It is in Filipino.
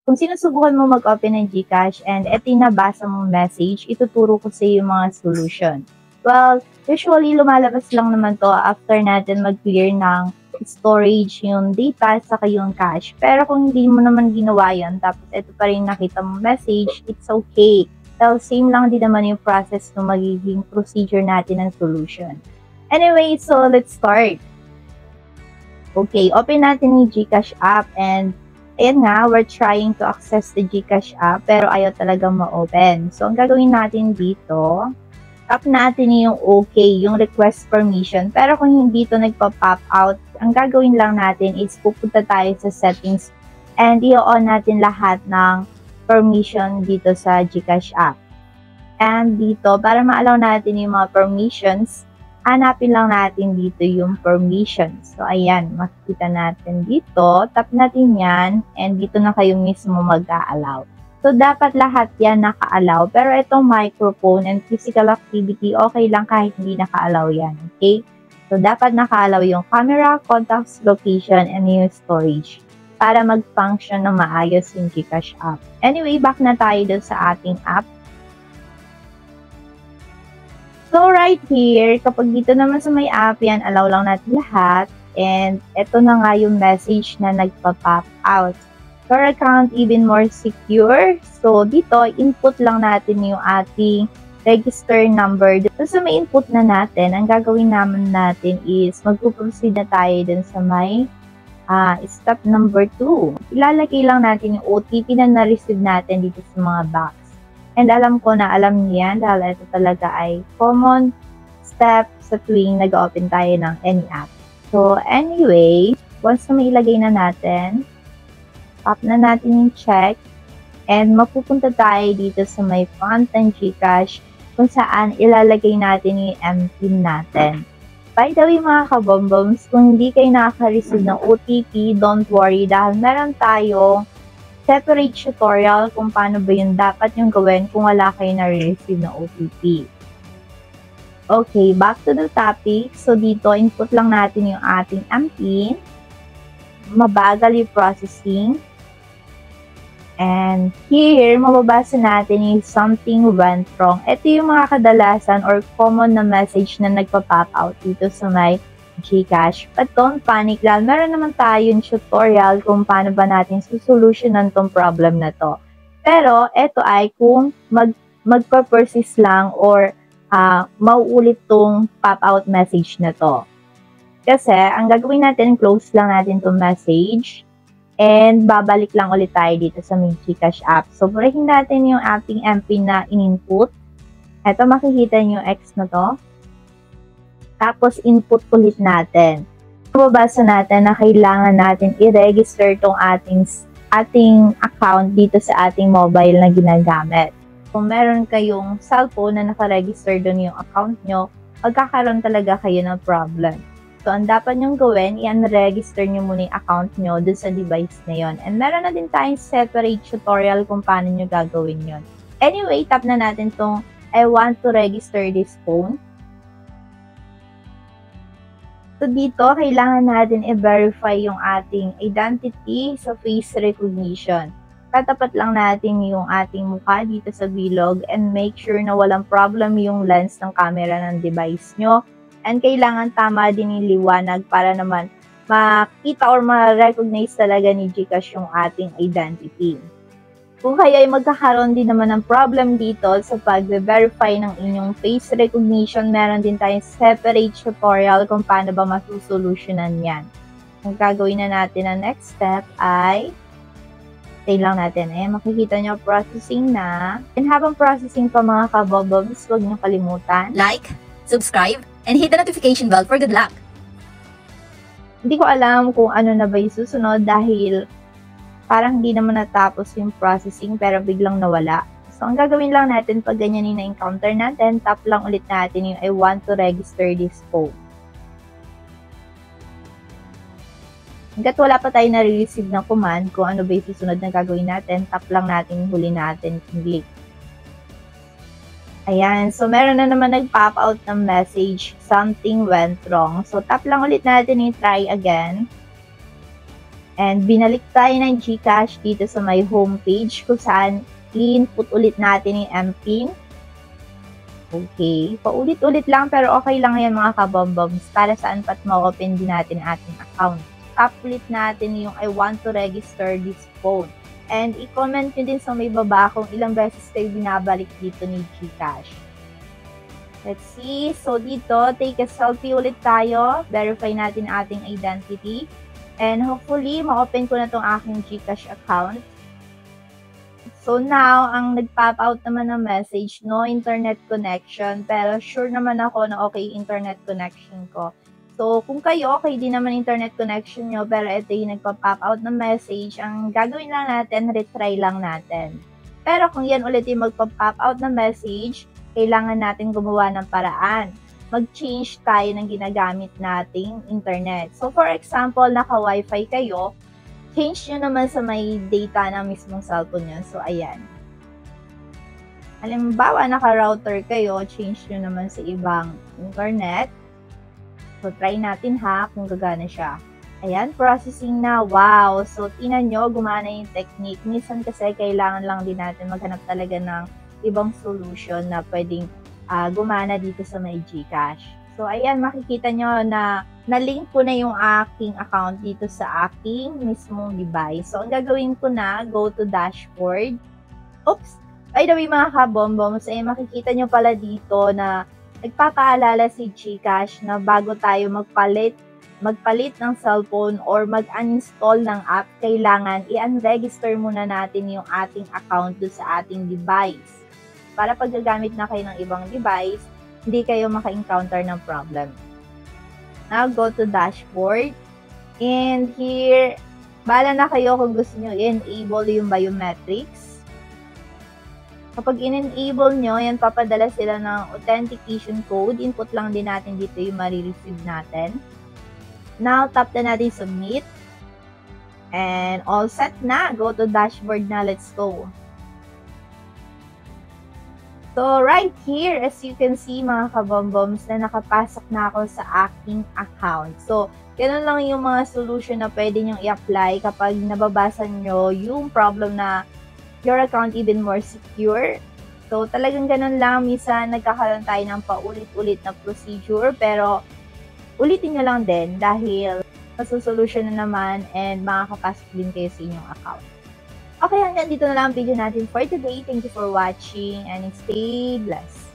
Kung sinusubukan mo mag-open ng GCash and eto yung nabasa mong message, ituturo ko sa iyo yung mga solution. Well, usually lumalabas lang naman to after natin mag-clear ng storage yung data sa yung cache. Pero kung hindi mo naman ginawa yun, tapos ito pa rin nakita mong message, it's okay. Well, same lang din naman yung process ng magiging procedure natin ng solution. Anyway, so let's start. Okay, open natin yung GCash app and ayan nga, we're trying to access the GCash app pero ayaw talagang ma-open. So, ang gagawin natin dito, tap natin yung okay, yung request permission. Pero kung hindi ito nagpa-pop out, ang gagawin lang natin is pupunta tayo sa settings and i-on natin lahat ng permission dito sa GCash app. And dito, para ma-allow natin yung mga permissions, hanapin lang natin dito yung permissions. So, ayan, makikita natin dito. Tap natin yan, and dito na kayo mismo mag-a-allow. So, dapat lahat yan naka-allow. Pero itong microphone and physical activity, okay lang kahit hindi naka-allow yan. Okay? So, dapat naka-allow yung camera, contacts, location, and yung storage para mag-function na maayos yung GCash app. Anyway, back na tayo doon sa ating app. So, right here, kapag dito naman sa may app, yan, allow lang natin lahat. And, ito na nga yung message na nagpa-pop out. Your account even more secure. So, dito, input lang natin yung ating register number. Dito sa may input na natin, ang gagawin natin is magpo-proceed na tayo dun sa may step number 2. Ilalagay lang natin yung OTP na na-receive natin dito sa mga box. And alam ko na alam niyo yan dahil ito talaga ay common step sa tuwing nag-open tayo ng any app. So anyway, once na mailagay na natin, tap na natin yung check and mapupunta tayo dito sa may front ng GCash kung saan ilalagay natin yung MPIN natin. By the way mga kabomboms, kung hindi kayo nakaka-receive ng OTP, don't worry dahil meron tayong separate tutorial kung paano ba yun dapat yung gawin kung wala kayo na-receive na OTP. Okay, back to the topic. So, dito, input lang natin yung ating MPIN. Mabagal yung processing. And here, mababasa natin yung something went wrong. Ito yung mga kadalasan or common na message na nagpa-pop out dito sa may GCash. But don't panic dahil meron naman tayong tutorial kung paano ba natin susolusyonan tong problem na to. Pero, ito ay kung magpa-persist lang or mauulit tong pop-out message na to. Kasi, ang gagawin natin, close lang natin tong message and babalik lang ulit tayo dito sa may GCash app. So, burahin natin yung ating MPIN na in-input. Ito, makikita niyo yung X na to. Tapos, input ulit natin. Mababasa natin na kailangan natin i-register tong ating account dito sa ating mobile na ginagamit. Kung meron kayong cellphone na nakaregister doon yung account nyo, magkakaroon talaga kayo ng problem. So, ang dapat nyong gawin, i-unregister nyo muna yung account nyo doon sa device na yon. And meron na din tayong separate tutorial kung paano nyo gagawin yon. Anyway, tap na natin tong I want to register this phone. So, dito, kailangan natin i-verify yung ating identity sa face recognition. Tatapat lang natin yung ating mukha dito sa bilog and make sure na walang problem yung lens ng camera ng device nyo. And kailangan tama din yung liwanag para naman makita or ma-recognize talaga ni GCash yung ating identity. Kung kaya ay magkakaroon din naman ng problem dito sa pag-verify ng inyong face recognition, meron din tayong separate tutorial kung paano ba masusolusyonan yan. Ang gagawin na natin na next step ay, stay lang natin makikita nyo processing na. And habang processing pa mga kabobobs, huwag nyo kalimutan. Like, subscribe, and hit the notification bell for good luck. Hindi ko alam kung ano na ba yung susunod dahil parang hindi naman natapos yung processing pero biglang nawala. So, ang gagawin lang natin pag ganyan yung na-encounter natin, tap lang ulit natin yung I want to register this phone. Hanggat wala pa tayo na-receive ng command kung ano ba yung susunod na gagawin natin, tap lang natin, huli natin, click. Ayan, so meron na naman nag-pop out ng message, something went wrong. So, tap lang ulit natin yung try again. And binalik tayo ng GCash dito sa my homepage kung saan i-input ulit natin yung MPIN. Okay, paulit-ulit lang pero okay lang yan mga kabomboms para saan pat ma-open din natin ating account. Tap ulit natin yung I want to register this phone. And i-comment nyo din sa may baba kung ilang beses kayo binabalik dito ni GCash. Let's see. So dito, take a selfie ulit tayo. Verify natin ating identity. And hopefully, ma-open ko na tong aking GCash account. So now, ang nag-pop out naman ng message, no internet connection. Pero sure naman ako na okay internet connection ko. So kung kayo, okay din naman internet connection nyo, pero ito yung nagpa-pop out ng message, ang gagawin lang natin, retry lang natin. Pero kung yan ulit yung magpa-pop out ng message, kailangan natin gumawa ng paraan. Mag-change tayo ng ginagamit nating internet. So for example, naka-wifi kayo, change nyo naman sa may data ng mismong cellphone nyo. So ayan. Halimbawa, naka-router kayo, change nyo naman sa ibang internet. So try natin ha kung gagana siya. Ayan, processing na. Wow! So tingnan nyo, gumana yung technique. Minsan kasi kailangan lang din natin maghanap talaga ng ibang solution na pwedeng gumana dito sa may GCash. So, ayan, makikita nyo na na-link ko na yung aking account dito sa aking mismong device. So, ang gagawin ko na, go to dashboard. Oops! By the way, mga kabomboms, makikita nyo pala dito na nagpapaalala si GCash na bago tayo magpalit ng cellphone or mag-uninstall ng app, kailangan i-unregister muna natin yung ating account doon sa ating device. Para pag gagamit na kayo ng ibang device, hindi kayo maka-encounter ng problem. Now, go to dashboard. And here, bahala na kayo kung gusto nyo i-enable yung biometrics. Kapag in-enable nyo, yan papadala sila ng authentication code. Input lang din natin dito yung marireceive natin. Now, tap na natin submit. And all set na. Go to dashboard na. Let's go. So, right here, as you can see, mga kabomboms, na nakapasok na ako sa aking account. So, ganun lang yung mga solution na pwede nyong i-apply kapag nababasa nyo yung problem na your account even more secure. So, talagang ganun lang. Minsan, nagkakaroon tayo ng paulit-ulit na procedure, pero ulitin nyo lang din dahil masusolution na naman and makakapasok din kayo sa inyong account. Okay, hanggang dito na lang ang video natin for today. Thank you for watching and stay blessed.